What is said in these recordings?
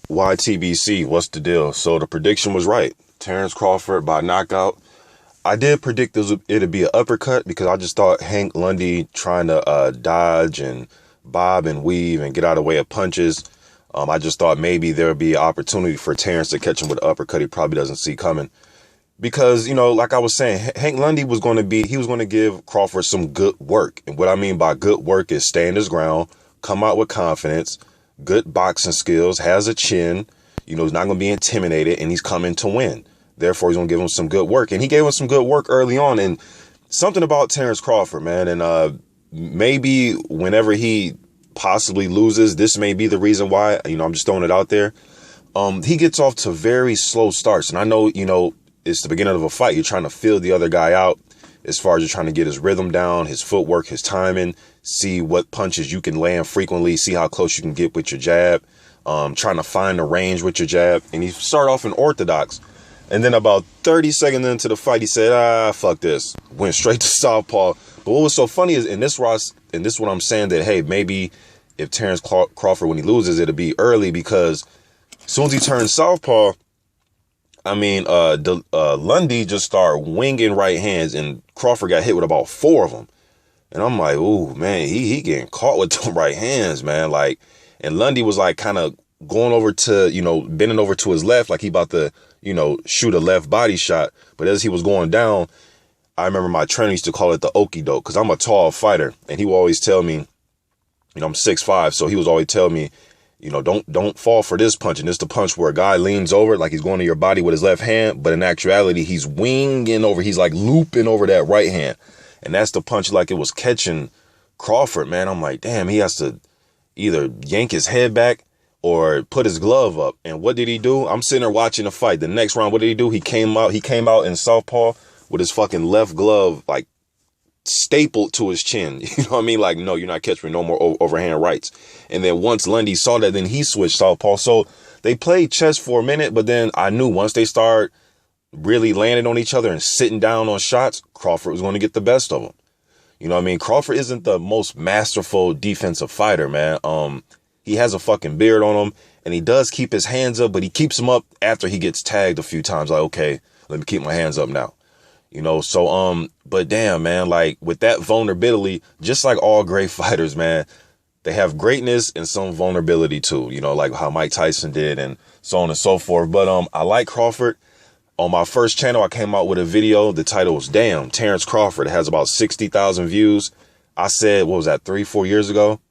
YTBC, what's the deal? So the prediction was right. Terrence Crawford by knockout. I did predict it'd be an uppercut because I just thought Hank Lundy trying to dodge and bob and weave and get out of the way of punches. I just thought maybe there would be an opportunity for Terrence to catch him with an uppercut he probably doesn't see coming. Because, like I was saying, Hank Lundy was going to give Crawford some good work. And what I mean by good work is stand his ground, come out with confidence, good boxing skills, has a chin, he's not going to be intimidated, and he's coming to win. Therefore, he's going to give him some good work. And he gave him some good work early on. And something about Terrence Crawford, man, and maybe whenever he possibly loses, this may be the reason why, I'm just throwing it out there. He gets off to very slow starts. And I know, it's the beginning of a fight. You're trying to feel the other guy out as far as you're trying to get his rhythm down, his footwork, his timing, see what punches you can land frequently, see how close you can get with your jab, trying to find the range with your jab. And he started off in orthodox. And then about 30 seconds into the fight, he said, fuck this. Went straight to southpaw. But what was so funny is, and this what I'm saying, that, hey, maybe if Terrence Crawford, when he loses, it'll be early, because as soon as he turns southpaw, Lundy just started winging right hands, and Crawford got hit with about 4 of them. And I'm like, ooh, man, he getting caught with them right hands, man. Like, and Lundy was like kind of going over to, bending over to his left, like he about to, shoot a left body shot. But as he was going down, I remember my trainer used to call it the okie doke, because I'm a tall fighter. And he would always tell me, I'm 6'5", so he was always telling me, don't fall for this punch. And it's the punch where a guy leans over like he's going to your body with his left hand, but in actuality, he's winging over. He's like looping over that right hand. And that's the punch, like it was catching Crawford, man. I'm like, damn, he has to either yank his head back or put his glove up. And what did he do? I'm sitting there watching the fight. The next round, what did he do? He came out in southpaw with his fucking left glove, like, stapled to his chin. You know what I mean? Like, no, you're not catching no more overhand rights. And then once Lundy saw that, then he switched southpaw. So they played chess for a minute, but then I knew once they start really landing on each other and sitting down on shots, Crawford was going to get the best of them. You know what I mean? Crawford isn't the most masterful defensive fighter, man. He has a fucking beard on him, and he does keep his hands up, but he keeps them up after he gets tagged a few times. Like, okay, let me keep my hands up now. But damn, man, like with that vulnerability, just like all great fighters, man, they have greatness and some vulnerability too, like how Mike Tyson did and so on and so forth. But I like Crawford. On my first channel, I came out with a video. The title was Damn, Terrence Crawford. It has about 60,000 views. I said, what was that, 3-4 years ago?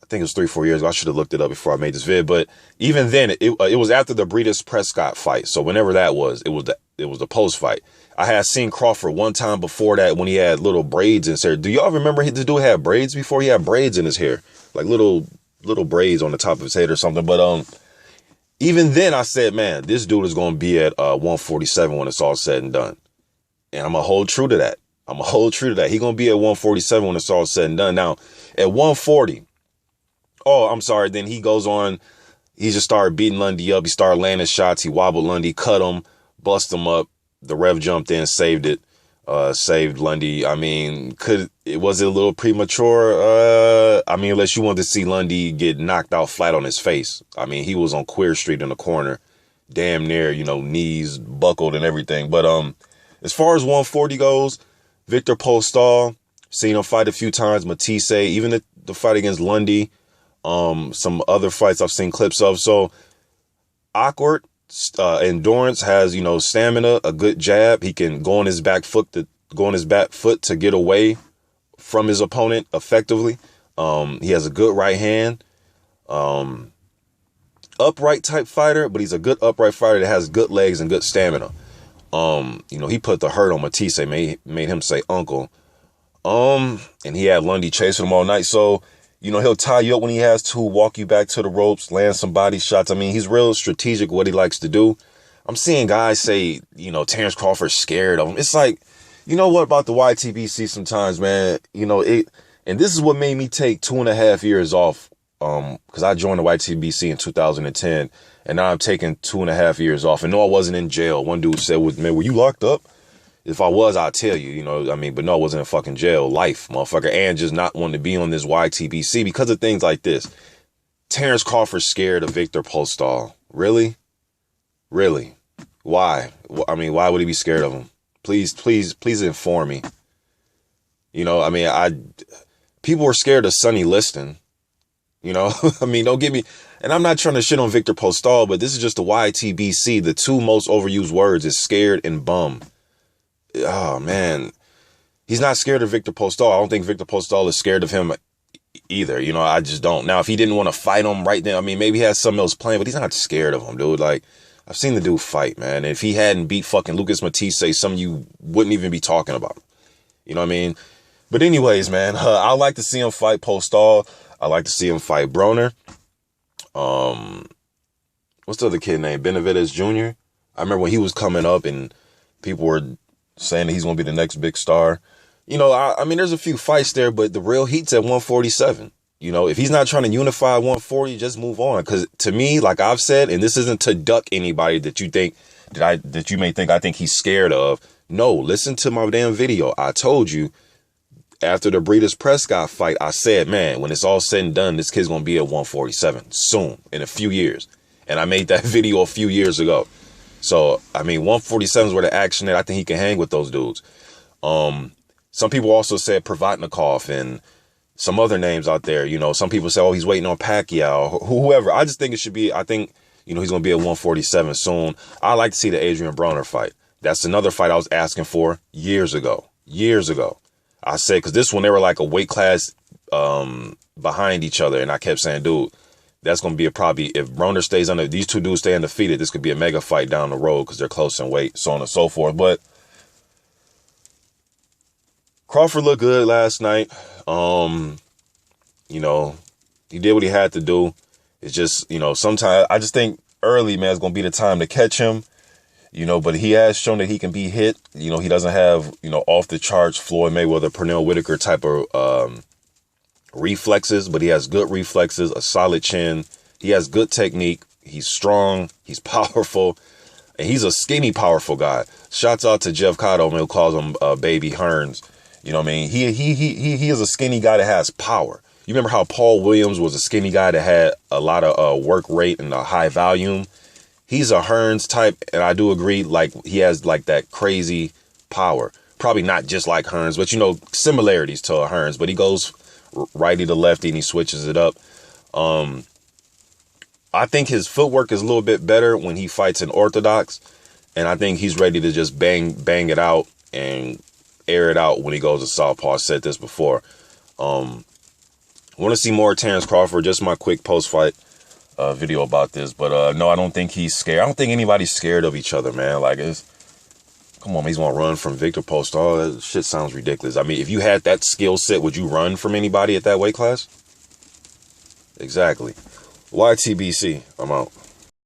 I think it was 3-4 years ago. I should have looked it up before I made this vid. But even then, it was after the Breeders Prescott fight. So whenever that was, it was the post fight. I had seen Crawford one time before that when he had little braids in his hair. Do y'all remember this dude had braids before? He had braids in his hair, like little braids on the top of his head or something. But even then I said, man, this dude is going to be at 147 when it's all said and done. And I'm going to hold true to that. He's going to be at 147 when it's all said and done. Now, at 140, then he goes on. He just started beating Lundy up. He started landing shots. He wobbled Lundy, cut him, bust him up. The ref jumped in, saved it, saved Lundy. I mean, was it a little premature? Unless you wanted to see Lundy get knocked out flat on his face. I mean, he was on Queer Street in the corner, damn near, knees buckled and everything. But as far as 140 goes, Victor Postol, seen him fight a few times. Matisse, even the fight against Lundy, some other fights I've seen clips of. So awkward. Endurance, has stamina, a good jab. He can go on his back foot to get away from his opponent effectively. He has a good right hand. Upright type fighter, but he's a good upright fighter that has good legs and good stamina. He put the hurt on Matisse, made him say uncle. And he had Lundy chasing him all night. So he'll tie you up when he has to, walk you back to the ropes, land some body shots. I mean, he's real strategic what he likes to do. I'm seeing guys say, Terrence Crawford's scared of him. It's like, you know what about the YTBC sometimes, man? And this is what made me take 2.5 years off, because I joined the YTBC in 2010, and now I'm taking 2.5 years off. And no, I wasn't in jail. One dude said, man, were you locked up? If I was, I'll tell you, but no, I wasn't in fucking jail. Life, motherfucker. And just not wanting to be on this YTBC because of things like this. Terence Crawford scared of Victor Postol. Really? Really? Why? I mean, why would he be scared of him? Please inform me. You know, I mean, people were scared of Sonny Liston. You know, I mean, don't get me, and I'm not trying to shit on Victor Postol, but this is just the YTBC. The two most overused words is scared and bum. Oh, man. He's not scared of Victor Postol. I don't think Victor Postol is scared of him either. You know, I just don't. Now, if he didn't want to fight him right then, I mean, maybe he has something else planned, but he's not scared of him, dude. Like, I've seen the dude fight, man. And if he hadn't beat fucking Lucas Matisse, some of you wouldn't even be talking about him. You know what I mean? But anyways, man, I like to see him fight Postol. I like to see him fight Broner. What's the other kid named? Benavidez Jr. I remember when he was coming up and people were saying that he's going to be the next big star. You know, I mean, there's a few fights there, but the real heat's at 147. You know, if he's not trying to unify 140, just move on. Because to me, like I've said, and this isn't to duck anybody that you think that you may think I think he's scared of. No, listen to my damn video. I told you. After the Breeders' Prescott fight, I said, man, when it's all said and done, this kid's going to be at 147 soon, in a few years. And I made that video a few years ago. So, I mean, 147 is where the action is. I think he can hang with those dudes. Some people also said Provatnikov and some other names out there. You know, some people say, oh, he's waiting on Pacquiao, whoever. I just think it should be, I think, you know, he's going to be at 147 soon. I like to see the Adrian Broner fight. That's another fight I was asking for years ago. I said, because this one, they were like a weight class behind each other. And I kept saying, dude, that's going to be probably, if Broner stays under, these two dudes stay undefeated, this could be a mega fight down the road because they're close in weight, so on and so forth. But Crawford looked good last night. You know, he did what he had to do. It's just, you know, sometimes I just think early, man, is going to be the time to catch him. You know, but he has shown that he can be hit. You know, he doesn't have, you know, off the charts Floyd Mayweather, Pernell Whitaker type of reflexes, but he has good reflexes, a solid chin. He has good technique. He's strong. He's powerful. And he's a skinny, powerful guy. Shouts out to Jeff Cotto, man, who calls him Baby Hearns. You know what I mean? He is a skinny guy that has power. You remember how Paul Williams was a skinny guy that had a lot of work rate and a high volume? He's a Hearns type, and I do agree, like, he has, like, that crazy power. Probably not just like Hearns, but, you know, similarities to a Hearns. But he goes righty to lefty, and he switches it up. I think his footwork is a little bit better when he fights in orthodox, and I think he's ready to just bang it out and air it out when he goes to southpaw. I said this before. I want to see more Terence Crawford, just my quick post-fight video about this, but no, I don't think he's scared. I don't think anybody's scared of each other, man. Like, come on, he's gonna run from Victor Postol. That shit sounds ridiculous. I mean, if you had that skill set, would you run from anybody at that weight class? Exactly. YTBC, I'm out.